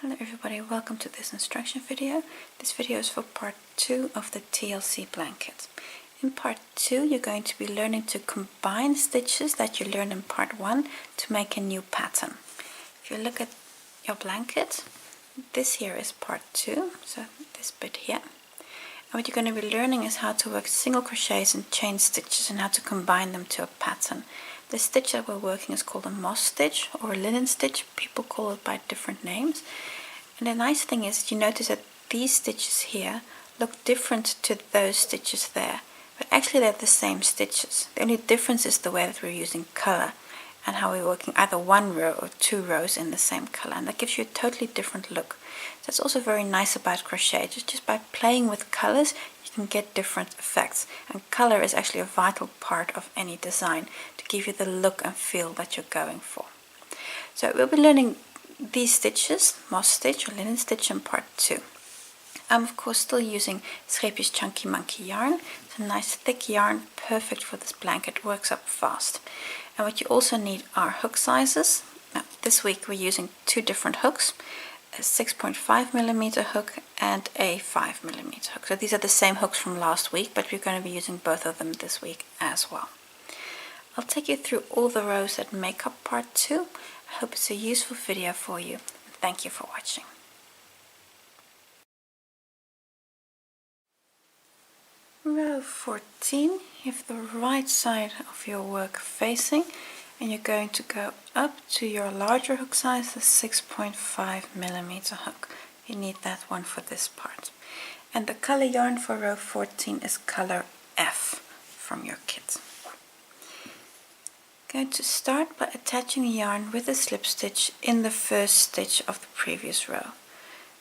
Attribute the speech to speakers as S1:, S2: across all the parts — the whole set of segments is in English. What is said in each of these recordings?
S1: Hello everybody, welcome to this instruction video. This video is for part 2 of the TLC blanket. In part 2 you're going to be learning to combine stitches that you learned in part 1 to make a new pattern. If you look at your blanket, this here is part 2, so this bit here. And what you're going to be learning is how to work single crochets and chain stitches and how to combine them to a pattern. The stitch that we're working is called a moss stitch or a linen stitch. People call it by different names. And the nice thing is you notice that these stitches here look different to those stitches there. But actually they're the same stitches. The only difference is the way that we're using color and how we're working either one row or two rows in the same color. And that gives you a totally different look. That's also very nice about crochet. Just by playing with colors you can get different effects. And color is actually a vital part of any design to give you the look and feel that you're going for. So we'll be learning these stitches, moss stitch or linen stitch, in part 2. I'm of course still using Scheepjes Chunky Monkey yarn. It's a nice thick yarn, perfect for this blanket, works up fast. And what you also need are hook sizes. Now, this week we're using two different hooks, a 6.5mm hook and a 5mm hook. So these are the same hooks from last week, but we're going to be using both of them this week as well. I'll take you through all the rows that make up part 2. I hope it's a useful video for you. Thank you for watching. Row 14, you have the right side of your work facing, and you're going to go up to your larger hook size, the 6.5mm hook. You need that one for this part. And the color yarn for row 14 is color F from your kit. Going to start by attaching the yarn with a slip stitch in the first stitch of the previous row.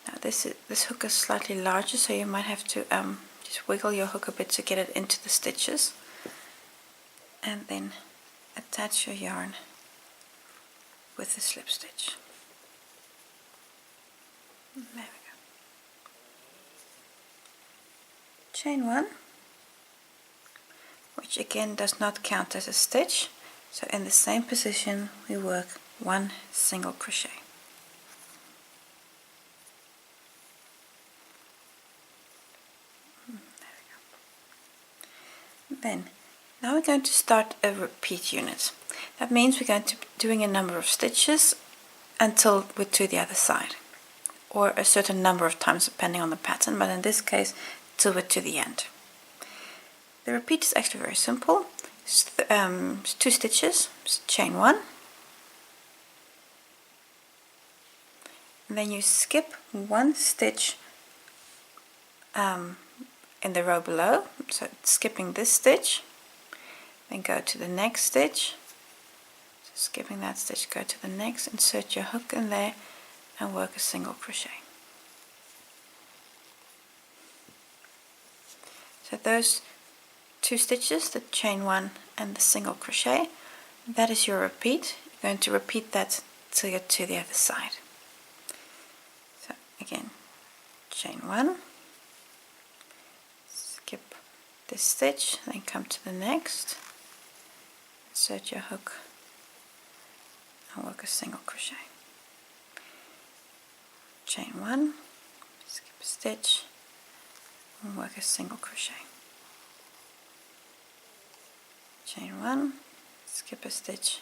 S1: Now this hook is slightly larger, so you might have to just wiggle your hook a bit to get it into the stitches, and then attach your yarn with the slip stitch. There we go. Chain 1, which again does not count as a stitch. So in the same position we work one single crochet. There we go. Then, now we're going to start a repeat unit. That means we're going to be doing a number of stitches until we're to the other side. Or a certain number of times depending on the pattern, but in this case till we're to the end. The repeat is actually very simple. It's two stitches, chain 1, and then you skip one stitch in the row below, so skipping this stitch, then go to the next stitch, so skipping that stitch, go to the next, insert your hook in there and work a single crochet. So those two stitches, the chain 1 and the single crochet, that is your repeat. You're going to repeat that till you're to the other side. So again, chain 1, skip this stitch, then come to the next, insert your hook and work a single crochet. Chain 1, skip a stitch and work a single crochet. Chain 1, skip a stitch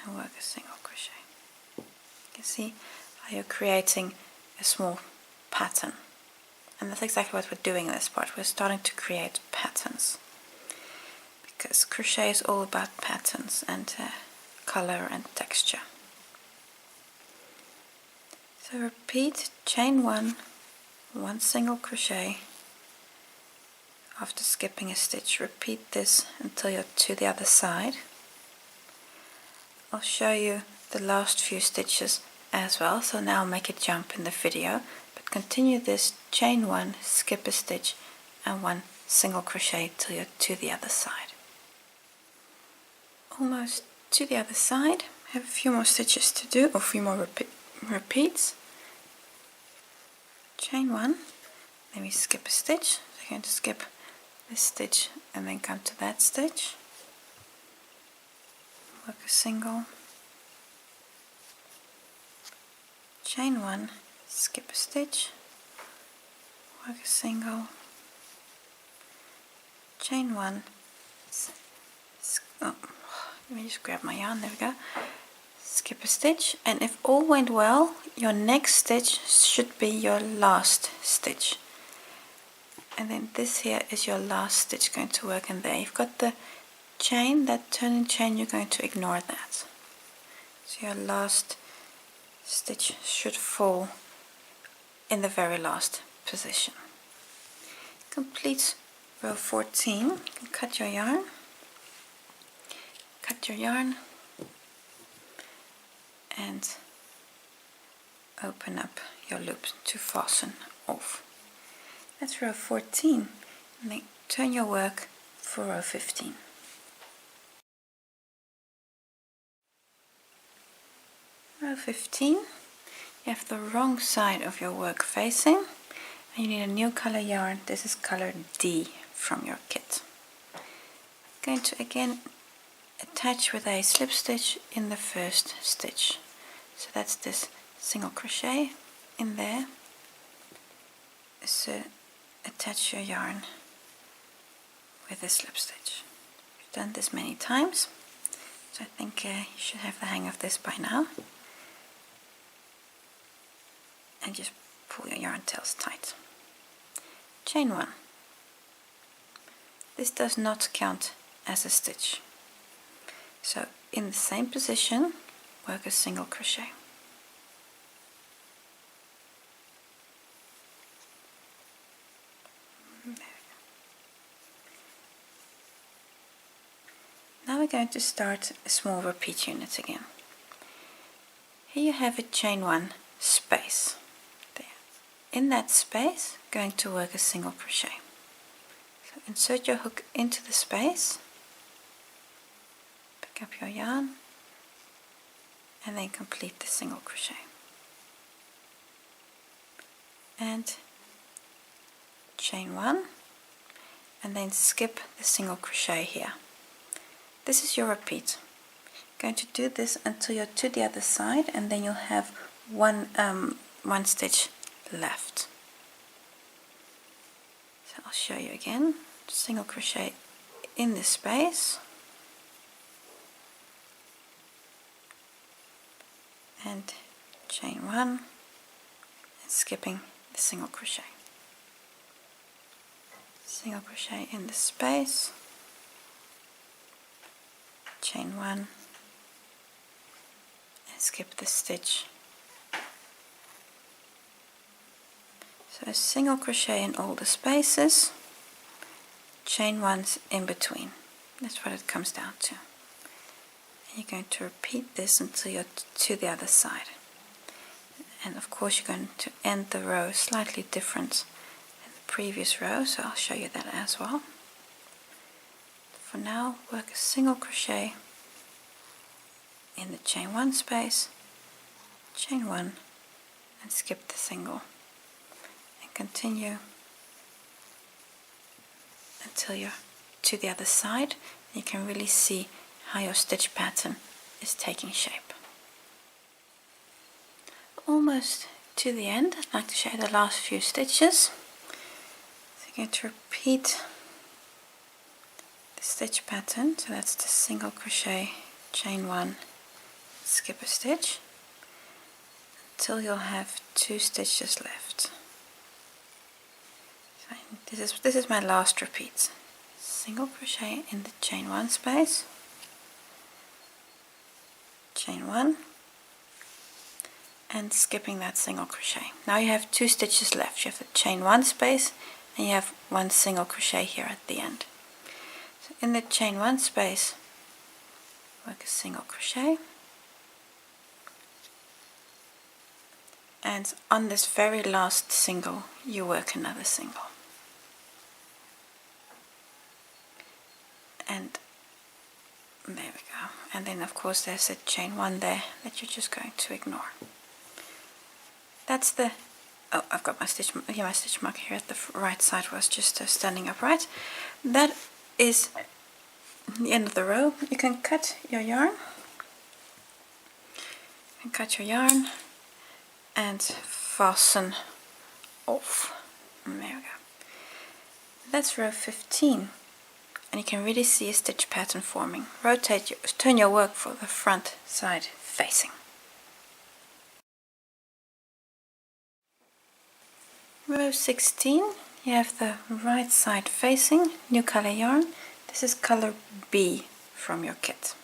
S1: and work a single crochet. You can see how you're creating a small pattern, and that's exactly what we're doing in this part. We're starting to create patterns because crochet is all about patterns and color and texture. So repeat chain 1, one single crochet. After skipping a stitch, repeat this until you're to the other side. I'll show you the last few stitches as well, so now I'll make a jump in the video, but continue this chain 1, skip a stitch and one single crochet till you're to the other side. Almost to the other side, have a few more stitches to do, or a few more repeats. Chain 1, then we skip a stitch, so you're going to skip this stitch and then come to that stitch, work a single, chain one, skip a stitch, work a single, chain one, oh, let me just grab my yarn, there we go, skip a stitch, and if all went well, your next stitch should be your last stitch. And then this here is your last stitch going to work in there. You've got the chain, that turning chain, you're going to ignore that. So your last stitch should fall in the very last position. Complete row 14. You can cut your yarn, and open up your loop to fasten off. That's row 14, and then turn your work for row 15. Row 15, you have the wrong side of your work facing, and you need a new color yarn. This is color D from your kit. Going to again attach with a slip stitch in the first stitch. So that's this single crochet in there. So attach your yarn with a slip stitch. We've done this many times, so I think you should have the hang of this by now. And just pull your yarn tails tight. Chain one. This does not count as a stitch. So in the same position, work a single crochet. Now we're going to start a small repeat unit again. Here you have a chain one space. There. In that space, going to work a single crochet. So insert your hook into the space, pick up your yarn, and then complete the single crochet. And chain one, and then skip the single crochet here. This is your repeat. Going to do this until you're to the other side, and then you'll have one stitch left. So I'll show you again. Single crochet in this space, and chain one, and skipping the single crochet. Single crochet in the space, chain one, and skip the stitch. So a single crochet in all the spaces, chain ones in between. That's what it comes down to. And you're going to repeat this until you're to the other side. And of course you're going to end the row slightly different than the previous row, so I'll show you that as well. For now, work a single crochet in the chain one space, chain one, and skip the single, and continue until you're to the other side. You can really see how your stitch pattern is taking shape. Almost to the end. I'd like to show you the last few stitches. So you're going to repeat the stitch pattern. So that's the single crochet, chain one, skip a stitch, until you'll have 2 stitches left. So this is my last repeat. Single crochet in the chain one space, chain one, and skipping that single crochet. Now you have 2 stitches left. You have the chain one space, and you have 1 single crochet here at the end. So in the chain one space, work a single crochet, and on this very last single you work another single, and there we go. And then of course there's a chain one there that you're just going to ignore. That's the, oh, I've got my stitch, yeah, my stitch mark here at the right side was just standing upright. That is the end of the row. You can cut your yarn, and and fasten off. And there we go. That's row 15, and you can really see a stitch pattern forming. Turn your work for the front side facing. Row 16, you have the right side facing, new color yarn. This is color B from your kit.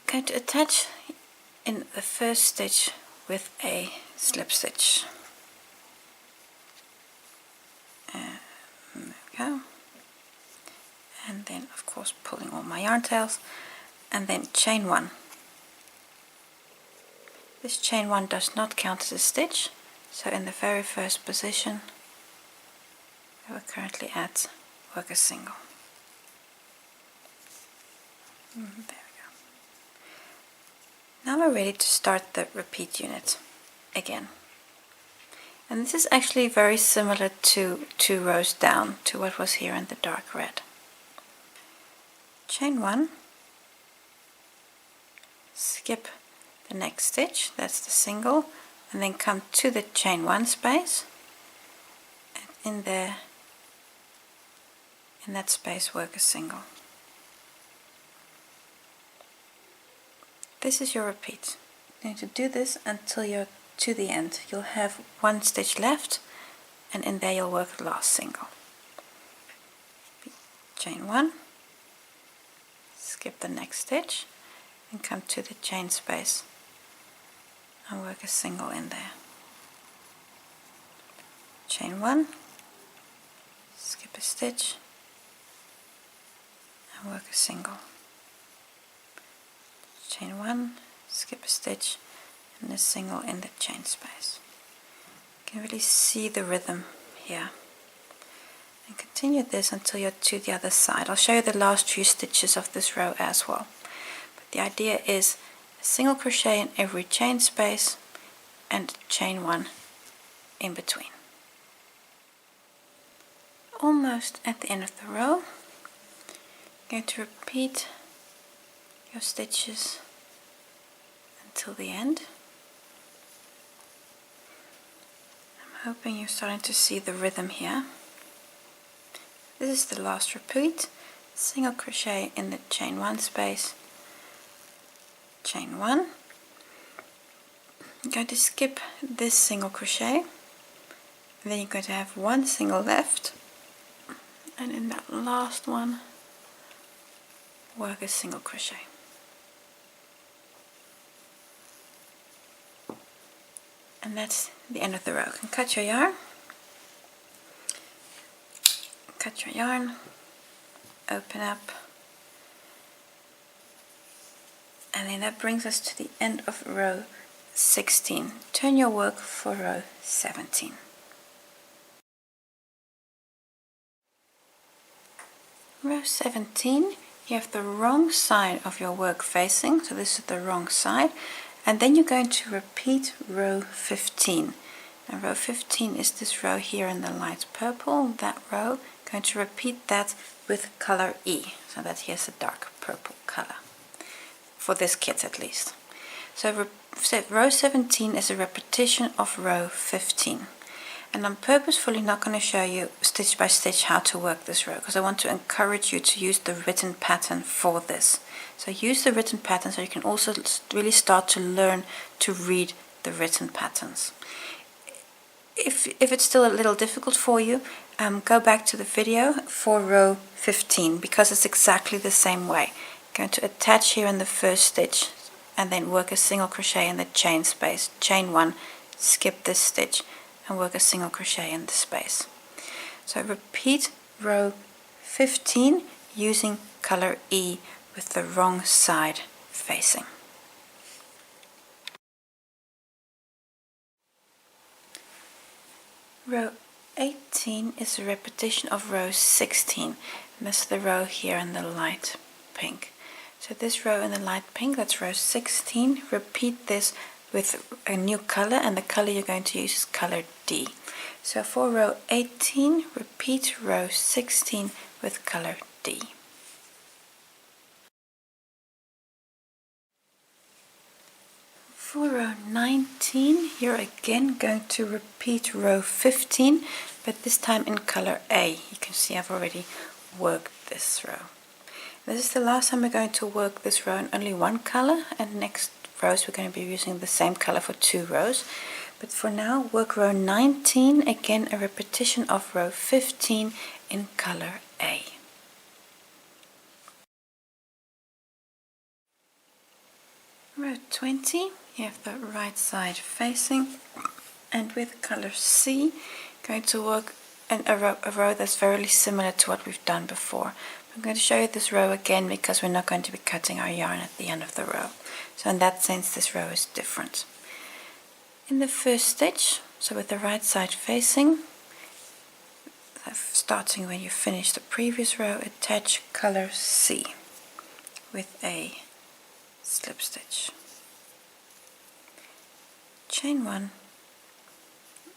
S1: Going to attach in the first stitch with a slip stitch. There we go. And then of course pulling all my yarn tails, and then chain 1. This chain 1 does not count as a stitch, so in the very first position we're currently at work a single. There we go. Now we're ready to start the repeat unit again. And this is actually very similar to 2 rows down, to what was here in the dark red. Chain 1, skip the next stitch, that's the single, and then come to the chain 1 space, and in there, in that space, work a single. This is your repeat. You're going to do this until you're to the end. You'll have 1 stitch left, and in there you'll work the last single. Chain 1, skip the next stitch, and come to the chain space and work a single in there. Chain 1, skip a stitch, and work a single. Chain 1, skip a stitch, and a single in the chain space. You can really see the rhythm here. And continue this until you're to the other side. I'll show you the last few stitches of this row as well. But the idea is a single crochet in every chain space and chain 1 in between. Almost at the end of the row, you're going to repeat your stitches until the end. I'm hoping you're starting to see the rhythm here. This is the last repeat. Single crochet in the chain 1 space, chain 1. You're going to skip this single crochet, and then you're going to have 1 single left, and in that last one work a single crochet. And that's the end of the row. You can cut your yarn, open up, and then that brings us to the end of row 16. Turn your work for row 17. Row 17, you have the wrong side of your work facing, so this is the wrong side, and then you're going to repeat row 15. And row 15 is this row here in the light purple, that row. Going to repeat that with color E, so that here's a dark purple color, for this kit at least. So row 17 is a repetition of row 15. And I'm purposefully not going to show you stitch by stitch how to work this row, because I want to encourage you to use the written pattern for this. So use the written pattern so you can also really start to learn to read the written patterns. If it's still a little difficult for you, go back to the video for row 15, because it's exactly the same way. Going to attach here in the first stitch and then work a single crochet in the chain space, chain 1, skip this stitch and work a single crochet in the space. So repeat row 15 using color E with the wrong side facing. Row 18 is a repetition of row 16, and that's the row here in the light pink. So this row in the light pink, that's row 16. Repeat this with a new color, and the color you're going to use is color D. So for row 18, repeat row 16 with color D. For row 19, you're again going to repeat row 15, but this time in color A. You can see I've already worked this row. This is the last time we're going to work this row in only one color, and next rows we're going to be using the same color for 2 rows. But for now, work row 19, again a repetition of row 15 in color A. Row 20, you have the right side facing, and with color C, going to work a row that's very similar to what we've done before. I'm going to show you this row again because we're not going to be cutting our yarn at the end of the row. So in that sense, this row is different. In the first stitch, so with the right side facing, starting when you finish the previous row, attach color C with a slip stitch. Chain 1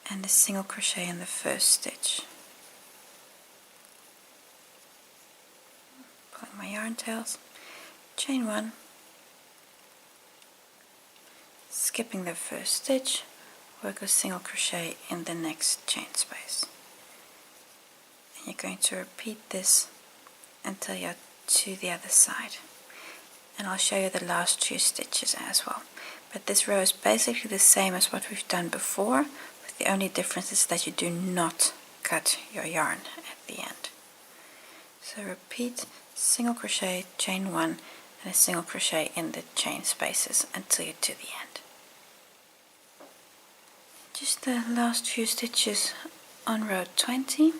S1: and a single crochet in the first stitch. Pulling my yarn tails, chain 1, skipping the first stitch, work a single crochet in the next chain space. And you're going to repeat this until you're to the other side. And I'll show you the last 2 stitches as well. But this row is basically the same as what we've done before, with the only difference is that you do not cut your yarn at the end. So repeat single crochet, chain 1 and a single crochet in the chain spaces until you're to the end. Just the last few stitches on row 20.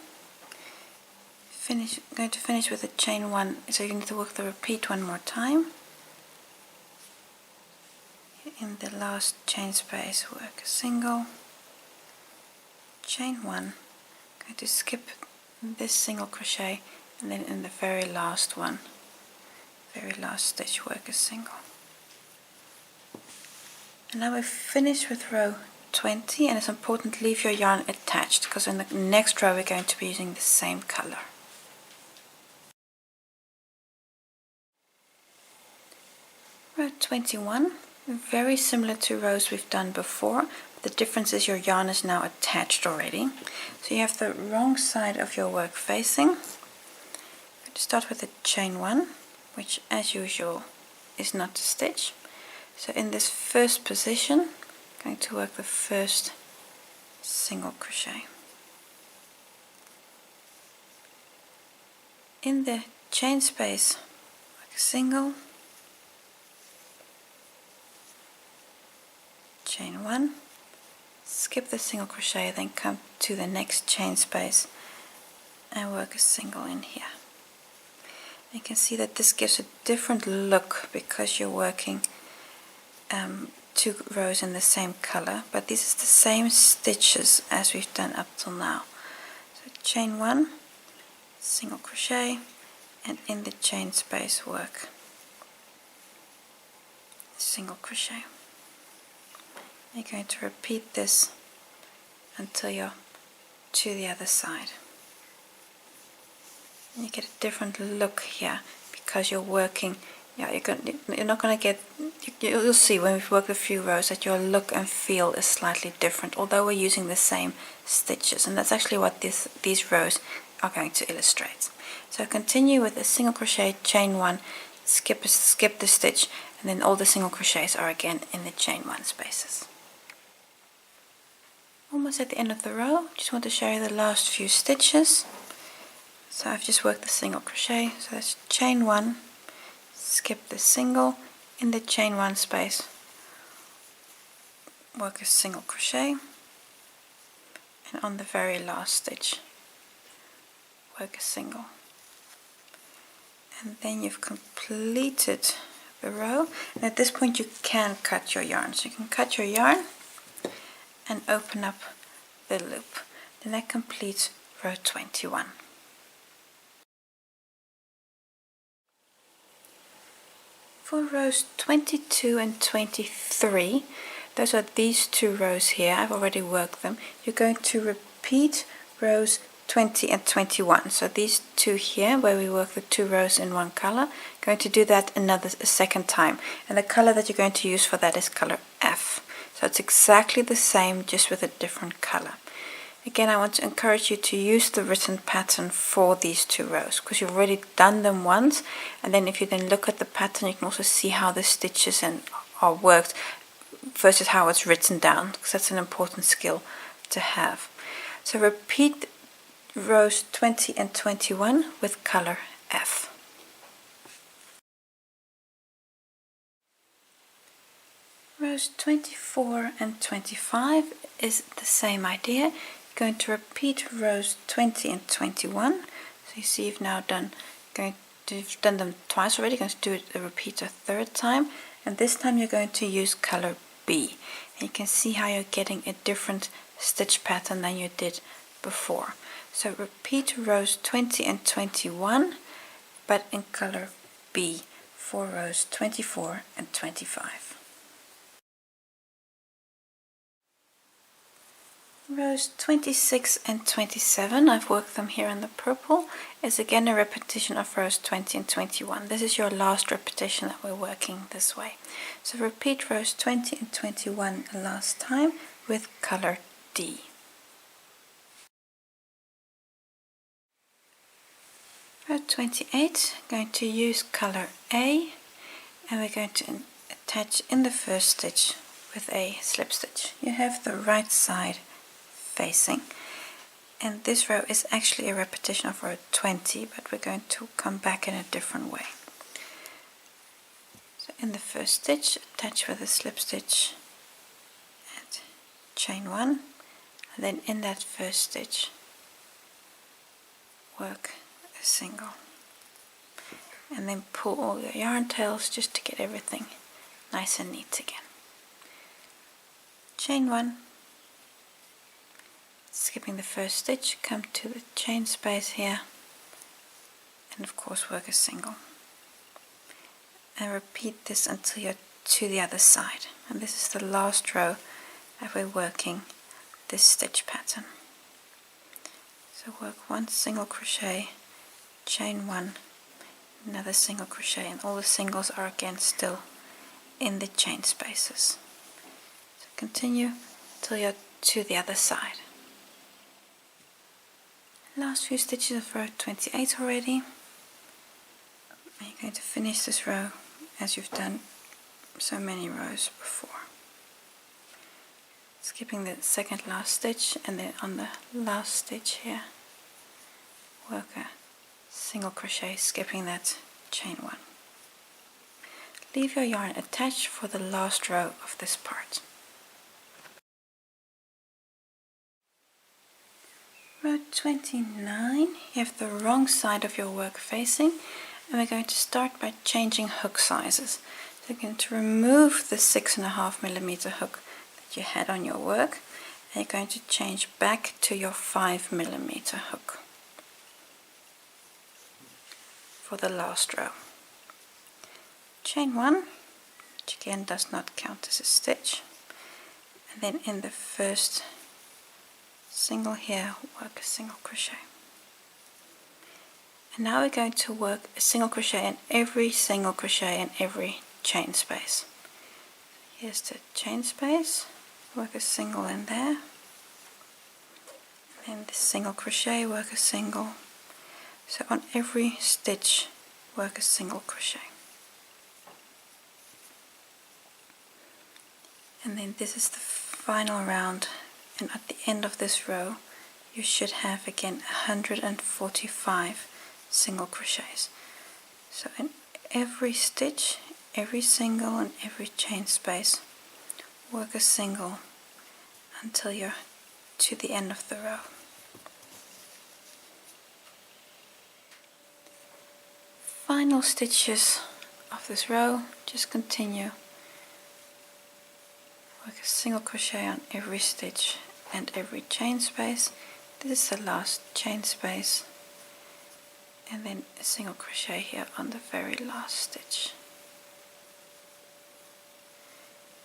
S1: Going to finish with a chain 1, so you need to work the repeat one more time. In the last chain space, work a single, chain 1, going to skip this single crochet, and then in the very last one, very last stitch, work a single. And now we've finished with row 20, and it's important to leave your yarn attached because in the next row we're going to be using the same color. Row 21, very similar to rows we've done before. The difference is your yarn is now attached already. So you have the wrong side of your work facing. Start with a chain 1, which as usual is not a stitch. So in this first position, I'm going to work the first single crochet. In the chain space, work a single, chain 1, skip the single crochet, then come to the next chain space and work a single in here. You can see that this gives a different look because you're working 2 rows in the same color, but this is the same stitches as we've done up till now. So chain 1, single crochet, and in the chain space work single crochet. You're going to repeat this until you're to the other side. And you get a different look here because you're working. Yeah, you're not going to get. You'll see when we've worked a few rows that your look and feel is slightly different, although we're using the same stitches, and that's actually what these rows are going to illustrate. So continue with a single crochet, chain 1, skip the stitch, and then all the single crochets are again in the chain 1 spaces. Almost at the end of the row, just want to show you the last few stitches. So I've just worked the single crochet, so that's chain 1, skip the single, in the chain 1 space, work a single crochet, and on the very last stitch, work a single. And then you've completed the row, and at this point you can cut your yarn. So you can cut your yarn and open up the loop. Then that completes row 21. For rows 22 and 23, those are these 2 rows here. I've already worked them. You're going to repeat rows 20 and 21. So these two here, where we work the 2 rows in one color, going to do that a second time. And the color that you're going to use for that is color F. So it's exactly the same, just with a different color. Again, I want to encourage you to use the written pattern for these 2 rows, because you've already done them once, and then if you then look at the pattern, you can also see how the stitches are worked versus how it's written down, because that's an important skill to have. So repeat rows 20 and 21 with color F. Rows 24 and 25 is the same idea. You're going to repeat rows 20 and 21. So you see you've now done them twice already. You're going to do a repeat a third time, and this time you're going to use color B. And you can see how you're getting a different stitch pattern than you did before. So repeat rows 20 and 21, but in color B for rows 24 and 25. Rows 26 and 27, I've worked them here in the purple, is again a repetition of rows 20 and 21. This is your last repetition that we're working this way. So repeat rows 20 and 21 last time with color D. Row 28, going to use color A, and we're going to attach in the first stitch with a slip stitch. You have the right side facing, and this row is actually a repetition of row 20, but we're going to come back in a different way. So in the first stitch, attach with a slip stitch and chain 1, and then in that first stitch work a single, and then pull all your yarn tails just to get everything nice and neat again. Chain 1, skipping the first stitch, come to the chain space here, and of course work a single, and repeat this until you're to the other side. And this is the last row that we're working this stitch pattern. So work 1 single crochet, chain 1, another single crochet, and all the singles are again still in the chain spaces. So continue till you're to the other side. Last few stitches of row 28 already. And you're going to finish this row as you've done so many rows before. Skipping the second last stitch, and then on the last stitch here work a single crochet, skipping that chain 1. Leave your yarn attached for the last row of this part. Row 29, you have the wrong side of your work facing, and we're going to start by changing hook sizes. So you're going to remove the 6.5mm hook that you had on your work, and you're going to change back to your 5mm hook for the last row. Chain 1, which again does not count as a stitch, and then in the first single here work a single crochet. And now we're going to work a single crochet in every single crochet in every chain space. Here's the chain space, work a single in there, then the single crochet, work a single. So on every stitch work a single crochet. And then this is the final round, and at the end of this row you should have again 145 single crochets. So in every stitch, every single and every chain space work a single until you're to the end of the row. Final stitches of this row, just continue. Work a single crochet on every stitch and every chain space. This is the last chain space, and then a single crochet here on the very last stitch.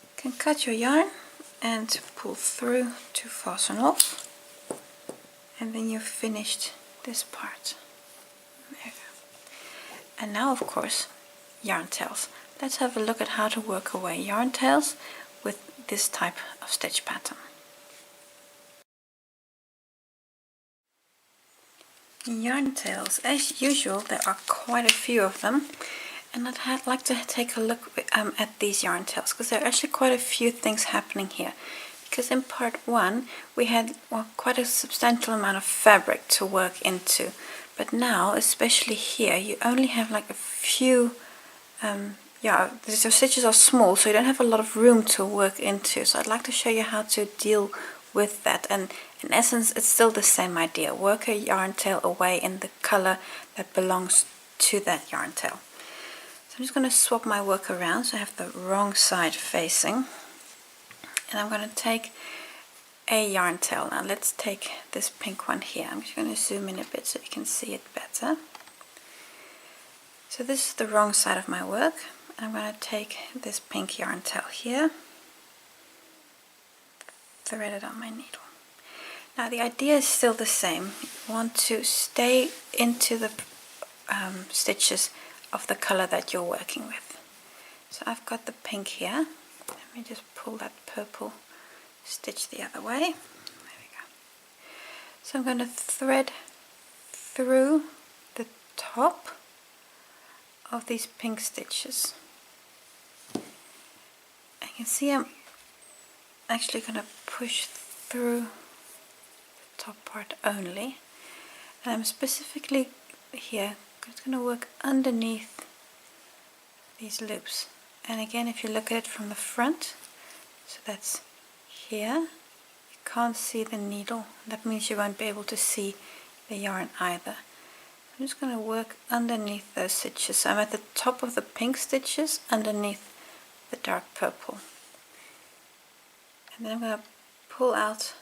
S1: You can cut your yarn and pull through to fasten off, and then you've finished this part. There you go. And now, of course, yarn tails. Let's have a look at how to work away yarn tails with this type of stitch pattern. Yarn tails, as usual, there are quite a few of them, and I'd like to take a look at these yarn tails, because there are actually quite a few things happening here. Because in part 1 we had quite a substantial amount of fabric to work into, but now, especially here, you only have like a few, the stitches are small, so you don't have a lot of room to work into. So I'd like to show you how to deal with that, and in essence it's still the same idea. Work a yarn tail away in the color that belongs to that yarn tail. So I'm just going to swap my work around so I have the wrong side facing, and I'm going to take a yarn tail. Now let's take this pink one here. I'm just going to zoom in a bit so you can see it better. So this is the wrong side of my work. I'm going to take this pink yarn tail here, thread it on my needle. Now the idea is still the same. You want to stay into the stitches of the color that you're working with. So I've got the pink here. Let me just pull that purple stitch the other way. There we go. So I'm going to thread through the top of these pink stitches. I can see I'm actually going to push through the top part only, and I'm specifically here just going to work underneath these loops. And again, if you look at it from the front, so that's here, you can't see the needle. That means you won't be able to see the yarn either. I'm just going to work underneath those stitches. So I'm at the top of the pink stitches underneath the dark purple. And then I'm going to pull out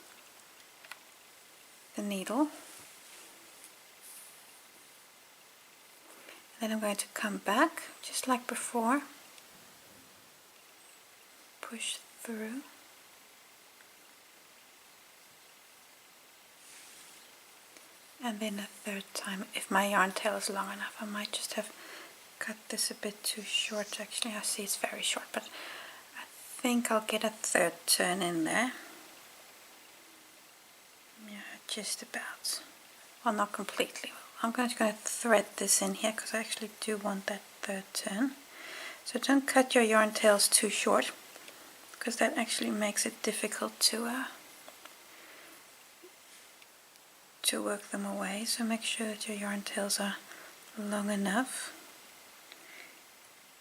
S1: the needle. Then I'm going to come back, just like before, push through, and then a third time. If my yarn tail is long enough, I might just have cut this a bit too short. Actually, I see it's very short, but I think I'll get a third turn in there. Yeah, just about. Well, not completely. I'm just going to thread this in here because I actually do want that third turn. So don't cut your yarn tails too short, because that actually makes it difficult to work them away. So make sure that your yarn tails are long enough.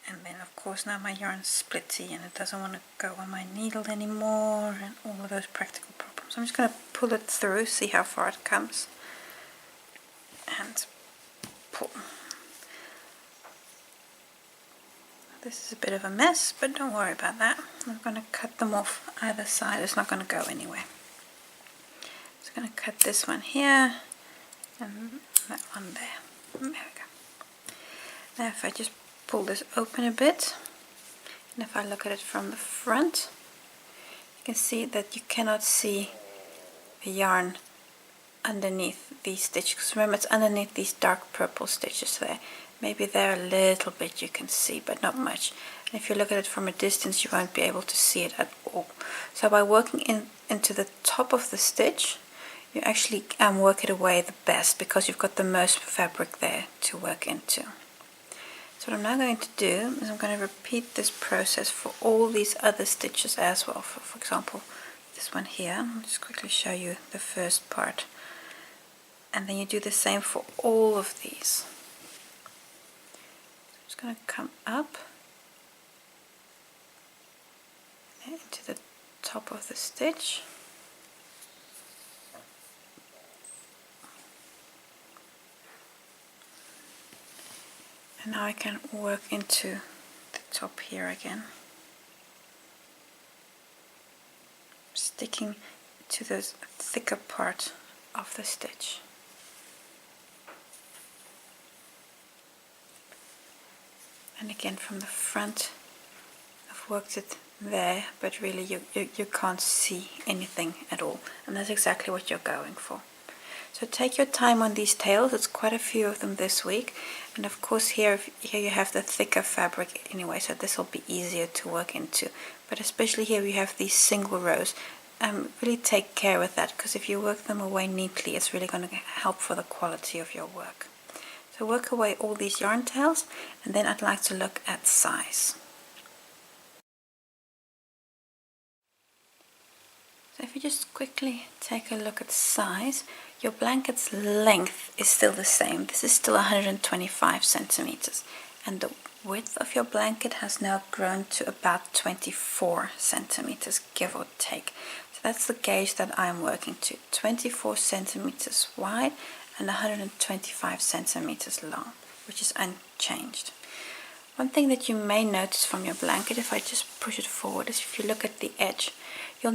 S1: And then of course now my yarn's splitty and it doesn't want to go on my needle anymore, and all of those practical problems. I'm just going to pull it through, see how far it comes, and pull. This is a bit of a mess, but don't worry about that. I'm going to cut them off either side. It's not going to go anywhere. Just going to cut this one here and that one there. There we go. Now if I just pull this open a bit, and if I look at it from the front, you can see that you cannot see the yarn underneath these stitches. Because remember, it's underneath these dark purple stitches there. Maybe there a little bit you can see, but not much. And if you look at it from a distance, you won't be able to see it at all. So by working into the top of the stitch, you actually work it away the best, because you've got the most fabric there to work into. So what I'm now going to do is I'm going to repeat this process for all these other stitches as well. For example, this one here. I'll just quickly show you the first part. And then you do the same for all of these. I'm just going to come up into the top of the stitch. And now I can work into the top here again, sticking to the thicker part of the stitch. And again from the front, I've worked it there, but really you can't see anything at all, and that's exactly what you're going for. So take your time on these tails. It's quite a few of them this week, and of course here you have the thicker fabric anyway, so this will be easier to work into. But especially here we have these single rows. Really take care with that, because if you work them away neatly, it's really going to help for the quality of your work. So work away all these yarn tails, and then I'd like to look at size. So if you just quickly take a look at size, your blanket's length is still the same. This is still 125 centimeters, and the width of your blanket has now grown to about 24 centimeters, give or take. So that's the gauge that I'm working to, 24 centimeters wide and 125 centimeters long, which is unchanged. One thing that you may notice from your blanket, if I just push it forward, is if you look at the edge, you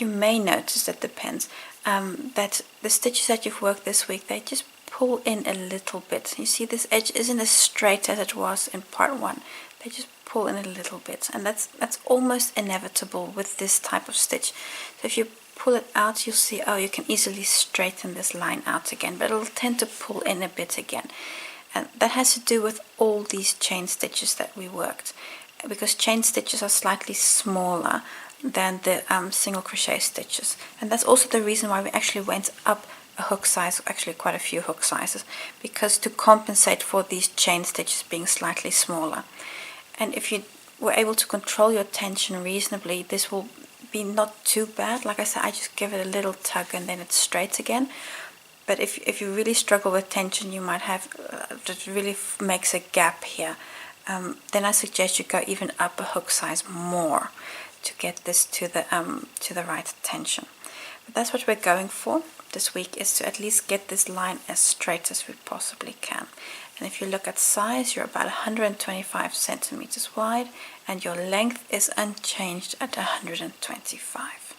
S1: may notice, that depends, that the stitches that you've worked this week, they just pull in a little bit. You see, this edge isn't as straight as it was in part 1. They just pull in a little bit, and that's almost inevitable with this type of stitch. So if you pull it out, you'll see, oh, you can easily straighten this line out again, but it'll tend to pull in a bit again. And that has to do with all these chain stitches that we worked, because chain stitches are slightly smaller than the single crochet stitches, and that's also the reason why we actually went up a hook size, actually quite a few hook sizes, because to compensate for these chain stitches being slightly smaller. And if you were able to control your tension reasonably, this will be not too bad. Like I said, I just give it a little tug and then it's straight again. But if you really struggle with tension, you might have that really makes a gap here. Then I suggest you go even up a hook size more to get this to the right tension. But that's what we're going for this week, is to at least get this line as straight as we possibly can. And if you look at size, you're about 125 centimeters wide, and your length is unchanged at 125.